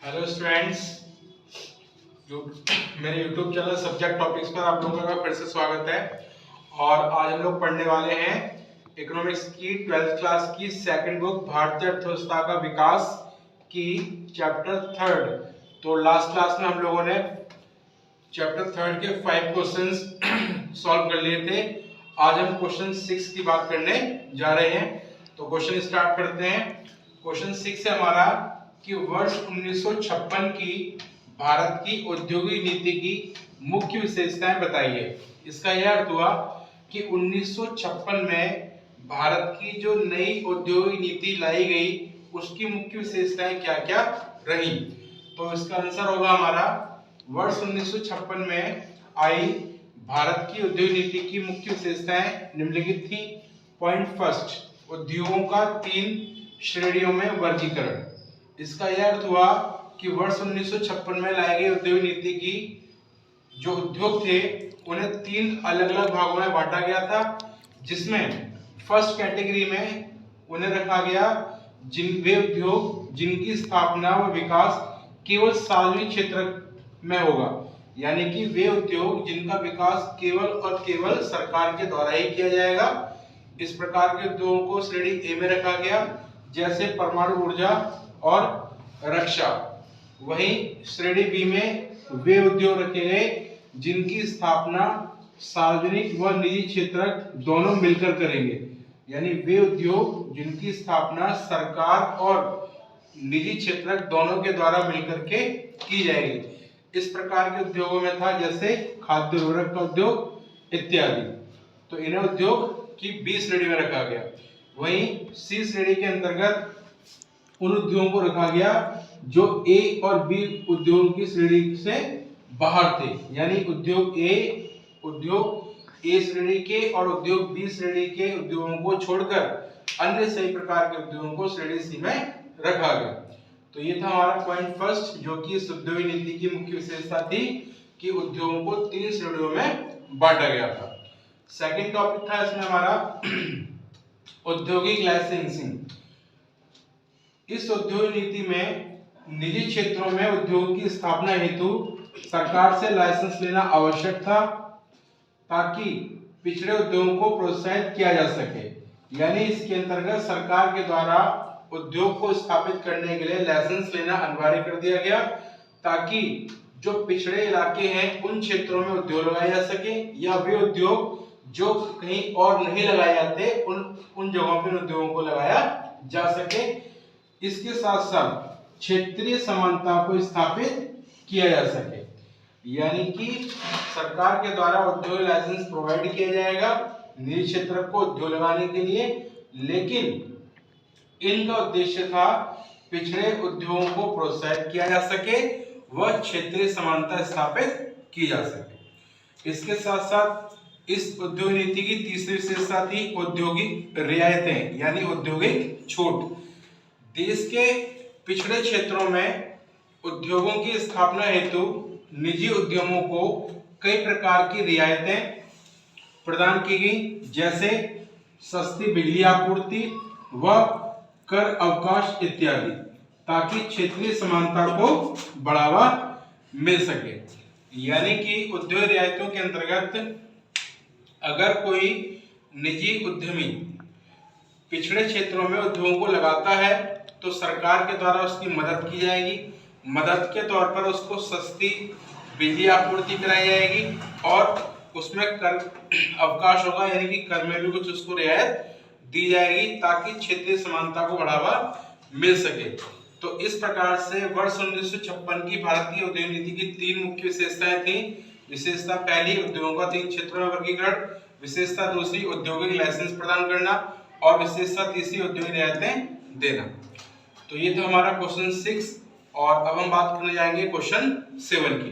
Hello students, जो मेरे YouTube channel subject topics पर आप लोगों का फिर से स्वागत है। और आज हम लोग पढ़ने वाले हैं इकोनॉमिक्स की 12th क्लास की सेकंड बुक भारतीय अर्थव्यवस्था का विकास की चैप्टर 3rd। तो लास्ट क्लास में हम लोगों ने चैप्टर 3rd के 5 क्वेश्चंस सॉल्व कर लिए थे। आज हम क्वेश्चन 6 की बात करने जा रहे हैं। तो क्वेश्चन स्टार्ट करते हैं। क्वेश्चन 6 है हमारा कि वर्ष 1956 की भारत की औद्योगिक नीति की मुख्य विशेषताएं बताइए। इसका यह अर्थ हुआ कि 1956 में भारत की जो नई औद्योगिक नीति लाई गई उसकी मुख्य विशेषताएं क्या-क्या रही। तो इसका आंसर होगा हमारा वर्ष 1956 में आई भारत की औद्योगिक नीति की मुख्य विशेषताएं निम्नलिखित थी। पॉइंट फर्स्ट, उद्योगों का 3 श्रेणियों में वर्गीकरण। इसका यह अर्थ हुआ कि वर्ष 1956 में लाई गई औद्योगिक नीति की जो उद्योग थे उन्हें 3 अलग-अलग भागों में बांटा गया था, जिसमें फर्स्ट कैटेगरी में उन्हें रखा गया वे उद्योग जिनकी स्थापना व विकास केवल सार्वजनिक क्षेत्र में होगा, यानी कि वे उद्योग जिनका विकास केवल और केवल सरकार के द्वारा ही किया जाएगा। इस प्रकार के उद्योगों को श्रेणी ए में रखा गया, जैसे परमाणु ऊर्जा और रक्षा। वहीं श्रेणी बी में वे उद्योग रखे गए जिनकी स्थापना सार्वजनिक व निजी क्षेत्र दोनों मिलकर करेंगे, यानी वे उद्योग जिनकी स्थापना सरकार और निजी क्षेत्र दोनों के द्वारा मिलकर के की जाएगी। इस प्रकार के उद्योगों में था जैसे खाद्य उर्वरक का उद्योग इत्यादि। तो इन्हें उद्योग की बी श्रेणी में रखा गया। वहीं सी श्रेणी के अंतर्गत उन उद्योगों को रखा गया जो ए और बी उद्योगों की श्रेणी से बाहर थे, यानी उद्योग ए श्रेणी के और उद्योग बी श्रेणी के उद्योगों को छोड़कर अन्य सभी प्रकार के उद्योगों को श्रेणी सी में रखा गया। तो ये था हमारा पॉइंट फर्स्ट, जो कि इस औद्योगिक नीति की मुख्य विशेषता थी कि उद्योगों को 3 श्रेणियों में बांटा गया था। सेकंड टॉपिक था इसमें हमारा औद्योगिक लाइसेंसिंग। इस औद्योगिक नीति में निजी क्षेत्रों में उद्योग की स्थापना हेतु सरकार से लाइसेंस लेना आवश्यक था, ताकि पिछड़े उद्योगों को प्रोत्साहित किया जा सके। यानी इसके अंतर्गत सरकार के द्वारा उद्योग को स्थापित करने के लिए लाइसेंस लेना अनिवार्य कर दिया गया, ताकि जो पिछड़े इलाके हैं उन क्षेत्रों में उद्योग लगाए जा सके, या वे उद्योग जो कहीं और नहीं लगाए जाते उन जगहों पर उद्योगों को लगाया जा सके। इसके साथ साथ क्षेत्रीय समानता को स्थापित किया जा सके, यानी कि सरकार के द्वारा उद्योग लाइसेंस प्रोवाइड किया जाएगा निजी क्षेत्र को उद्योग लगाने के लिए, लेकिन इनका उद्देश्य था पिछड़े उद्योगों को प्रोत्साहित किया जा सके व क्षेत्रीय समानता स्थापित की जा सके। इसके साथ साथ इस उद्योग नीति की तीसरी विशेषता थी औद्योगिक रियायतें, यानी औद्योगिक छूट। देश के पिछड़े क्षेत्रों में उद्योगों की स्थापना हेतु निजी उद्यमों को कई प्रकार की रियायतें प्रदान की गई, जैसे सस्ती बिजली आपूर्ति व कर अवकाश इत्यादि, ताकि क्षेत्रीय समानता को बढ़ावा मिल सके। यानी कि उद्योग रियायतों के अंतर्गत अगर कोई निजी उद्यमी पिछड़े क्षेत्रों में उद्योगों को लगाता है तो सरकार के द्वारा उसकी मदद की जाएगी। मदद के तौर पर उसको सस्ती बिजली आपूर्ति कराई जाएगी और उसमें कर अवकाश होगा, यानी कि कर में भी कुछ उसको रियायत दी जाएगी, ताकि क्षेत्रीय समानता को बढ़ावा मिल सके। तो इस प्रकार से वर्ष 1956 की भारतीय औद्योगिक नीति की 3 मुख्य विशेषताएं थी। विशेषता पहली, उद्योगों का 3 क्षेत्रों में वर्गीकरण। विशेषता दूसरी, औद्योगिक लाइसेंस प्रदान करना। और विशेषता तीसरी, औद्योगिक रियायतें देना। तो ये था हमारा क्वेश्चन 6, और अब हम बात करने जाएंगे क्वेश्चन 7 की।